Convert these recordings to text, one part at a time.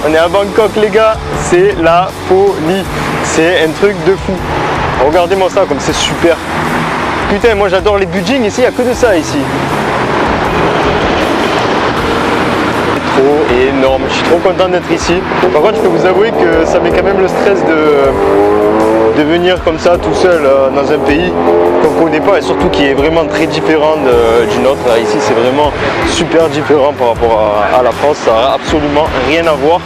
On est à Bangkok les gars, c'est la folie. C'est un truc de fou. Regardez-moi ça comme c'est super. Putain, moi j'adore les budgings ici, il n'y a que de ça ici. C'est trop énorme, je suis trop content d'être ici. Par contre, je peux vous avouer que ça met quand même le stress de venir comme ça tout seul dans un pays qu'on ne connaît pas et surtout qui est vraiment très différent du nôtre. Là, ici, c'est vraiment super différent par rapport à la France, ça n'a absolument rien à voir.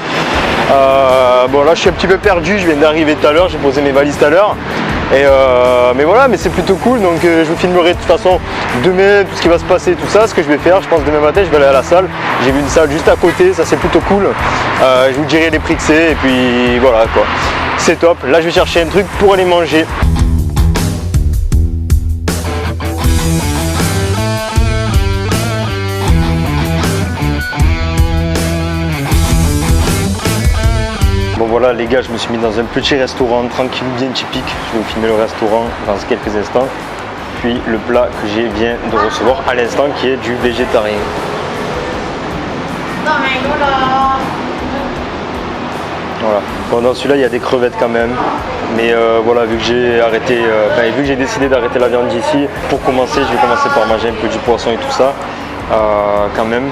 Bon là je suis un petit peu perdu, je viens d'arriver tout à l'heure, j'ai posé mes valises tout à l'heure. Mais voilà, mais c'est plutôt cool, donc je vous filmerai de toute façon demain tout ce qui va se passer, tout ça, ce que je vais faire. Je pense demain matin je vais aller à la salle, j'ai vu une salle juste à côté, ça c'est plutôt cool. Je vous dirai les prix que c'est et puis voilà quoi, c'est top. Là je vais chercher un truc pour aller manger. Bon voilà les gars, je me suis mis dans un petit restaurant tranquille, bien typique. Je vais vous filmer le restaurant dans quelques instants. Puis le plat que je viens de recevoir à l'instant qui est du végétarien. Voilà. Bon, dans celui-là il y a des crevettes quand même. Mais voilà, vu que j'ai arrêté, vu que j'ai décidé d'arrêter la viande ici, pour commencer, je vais commencer par manger un peu du poisson et tout ça. Quand même.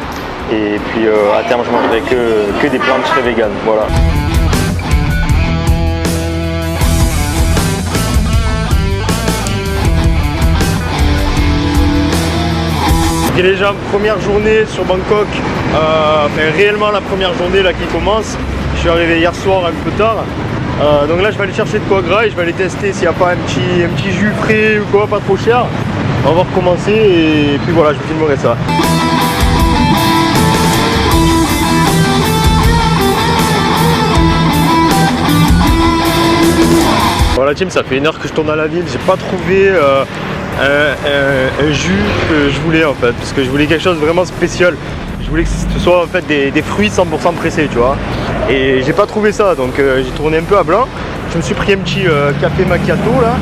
Et puis à terme je mangerai que des plats très vegan. Voilà. Et les gens, première journée sur Bangkok, réellement la première journée là qui commence. Je suis arrivé hier soir un peu tard, donc là je vais aller chercher de quoi gras et je vais aller tester s'il n'y a pas un petit jus frais ou quoi, pas trop cher. On va recommencer et puis voilà, je vous filmerai ça. Voilà team, ça fait une heure que je tourne à la ville, j'ai pas trouvé un jus que je voulais en fait, parce que je voulais quelque chose de vraiment spécial. Je voulais que ce soit en fait des fruits 100% pressés, tu vois. Et j'ai pas trouvé ça, donc j'ai tourné un peu à blanc. Je me suis pris un petit café macchiato là.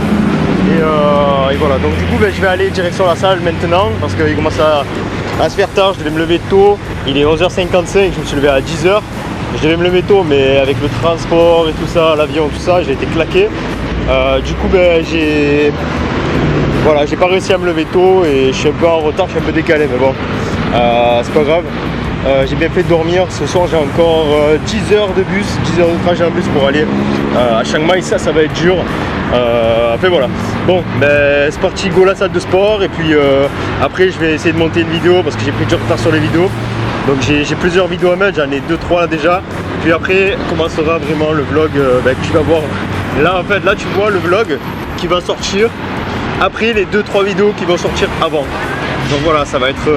Et voilà, donc du coup je vais aller direction la salle maintenant, parce qu'il commence à se faire tard, je devais me lever tôt. Il est 11h55, je me suis levé à 10h. Je devais me lever tôt, mais avec le transport et tout ça, l'avion, tout ça, j'ai été claqué. Du coup j'ai pas réussi à me lever tôt et je suis un peu en retard, je suis un peu décalé, mais bon, c'est pas grave. J'ai bien fait de dormir. Ce soir j'ai encore 10 heures de bus, 10 heures de trajet en bus pour aller à Chiang Mai. Ça va être dur. Après voilà. Bon, c'est parti, go la salle de sport. Et puis après je vais essayer de monter une vidéo parce que j'ai pris du retard sur les vidéos. Donc j'ai plusieurs vidéos à mettre, j'en ai 2-3 là déjà. Puis après commencera vraiment le vlog que tu vas voir. Là en fait, là tu vois le vlog qui va sortir après les 2-3 vidéos qui vont sortir avant. Donc voilà, ça va être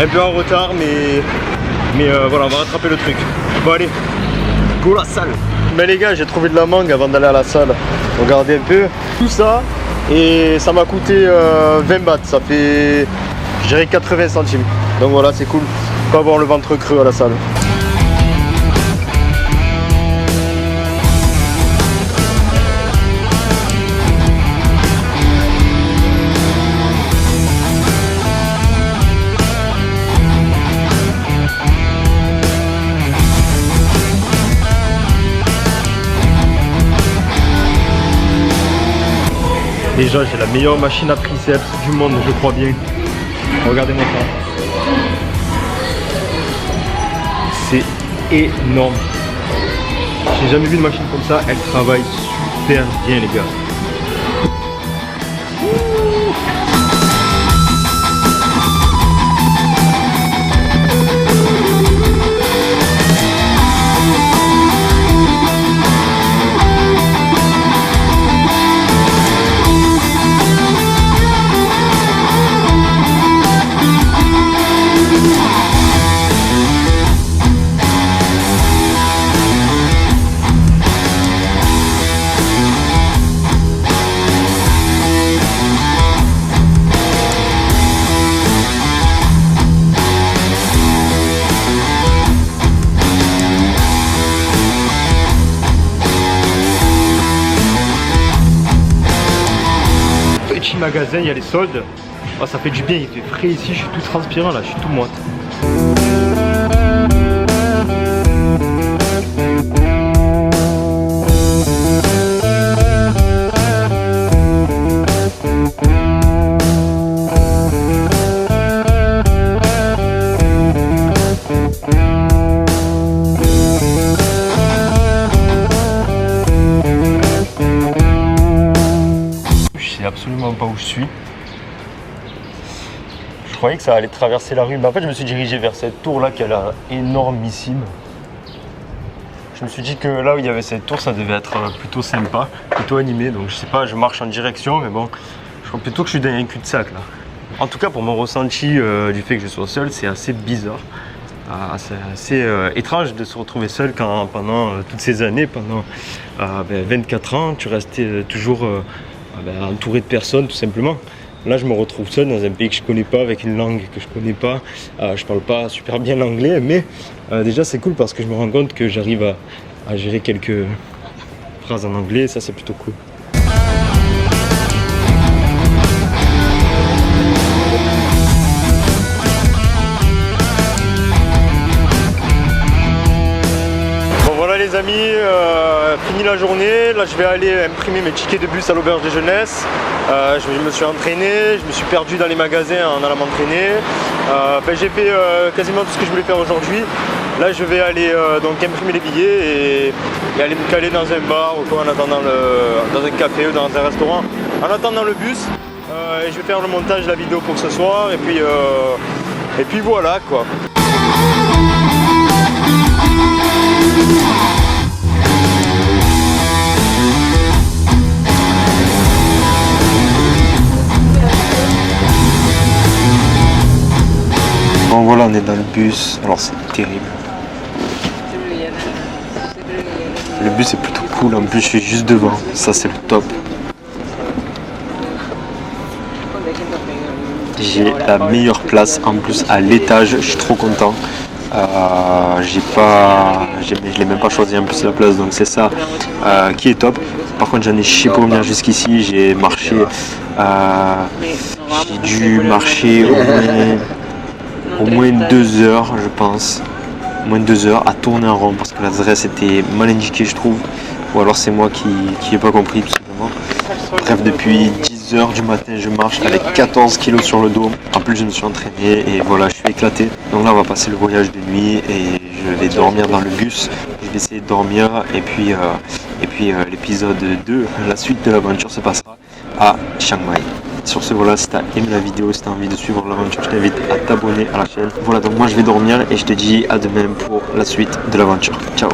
un peu en retard, mais voilà, on va rattraper le truc. Bon allez, go la salle. Mais les gars, j'ai trouvé de la mangue avant d'aller à la salle. Regardez un peu tout ça, et ça m'a coûté 20 bahts. Ça fait, je dirais, 80 centimes. Donc voilà, c'est cool. Pas avoir le ventre creux à la salle. Déjà j'ai la meilleure machine à triceps du monde, je crois bien. Regardez-moi ça. C'est énorme. J'ai jamais vu une machine comme ça, elle travaille super bien les gars. Magasin, il y a les soldes. Oh, ça fait du bien, il fait frais ici, je suis tout transpirant là, je suis tout moite. suis. Je croyais que ça allait traverser la rue, mais en fait je me suis dirigé vers cette tour là qui a l'air énormissime. Je me suis dit que là où il y avait cette tour, ça devait être plutôt sympa, plutôt animé. Donc je sais pas, je marche en direction, mais bon, je crois plutôt que je suis dans un cul-de-sac là. En tout cas, pour mon ressenti du fait que je sois seul, c'est assez bizarre. C'est assez étrange de se retrouver seul quand pendant toutes ces années, pendant 24 ans, tu restais toujours entouré de personnes tout simplement. Là, je me retrouve seul dans un pays que je connais pas, avec une langue que je connais pas. Je parle pas super bien l'anglais, mais déjà c'est cool parce que je me rends compte que j'arrive à gérer quelques phrases en anglais, ça c'est plutôt cool. Les amis, fini la journée, là je vais aller imprimer mes tickets de bus à l'auberge de jeunesse. Je me suis entraîné, je me suis perdu dans les magasins en allant m'entraîner. J'ai fait quasiment tout ce que je voulais faire aujourd'hui. Là je vais aller donc imprimer les billets et aller me caler dans un bar ou quoi, en attendant dans un café ou dans un restaurant, en attendant le bus. Et je vais faire le montage de la vidéo pour ce soir et puis voilà quoi. Bon voilà, on est dans le bus, alors c'est terrible. Le bus est plutôt cool, en plus je suis juste devant, ça c'est le top. J'ai la meilleure place en plus à l'étage, je suis trop content. Je l'ai même pas choisi en plus la place, donc c'est ça qui est top. Par contre j'en ai chié pour venir jusqu'ici, j'ai marché, j'ai dû marcher au moins 2 heures je pense, au moins 2 heures à tourner en rond parce que l'adresse était mal indiquée je trouve, ou alors c'est moi qui n'ai pas compris tout simplement. Bref, depuis 10 heures du matin je marche avec 14 kilos sur le dos, en plus je me suis entraîné et voilà, je suis éclaté. Donc là on va passer le voyage de nuit et je vais dormir dans le bus, je vais essayer de dormir et puis l'épisode 2, la suite de l'aventure se passera à Chiang Mai. Sur ce, voilà, si tu as aimé la vidéo, si tu as envie de suivre l'aventure, je t'invite à t'abonner à la chaîne. Voilà, donc moi je vais dormir et je te dis à demain pour la suite de l'aventure. Ciao.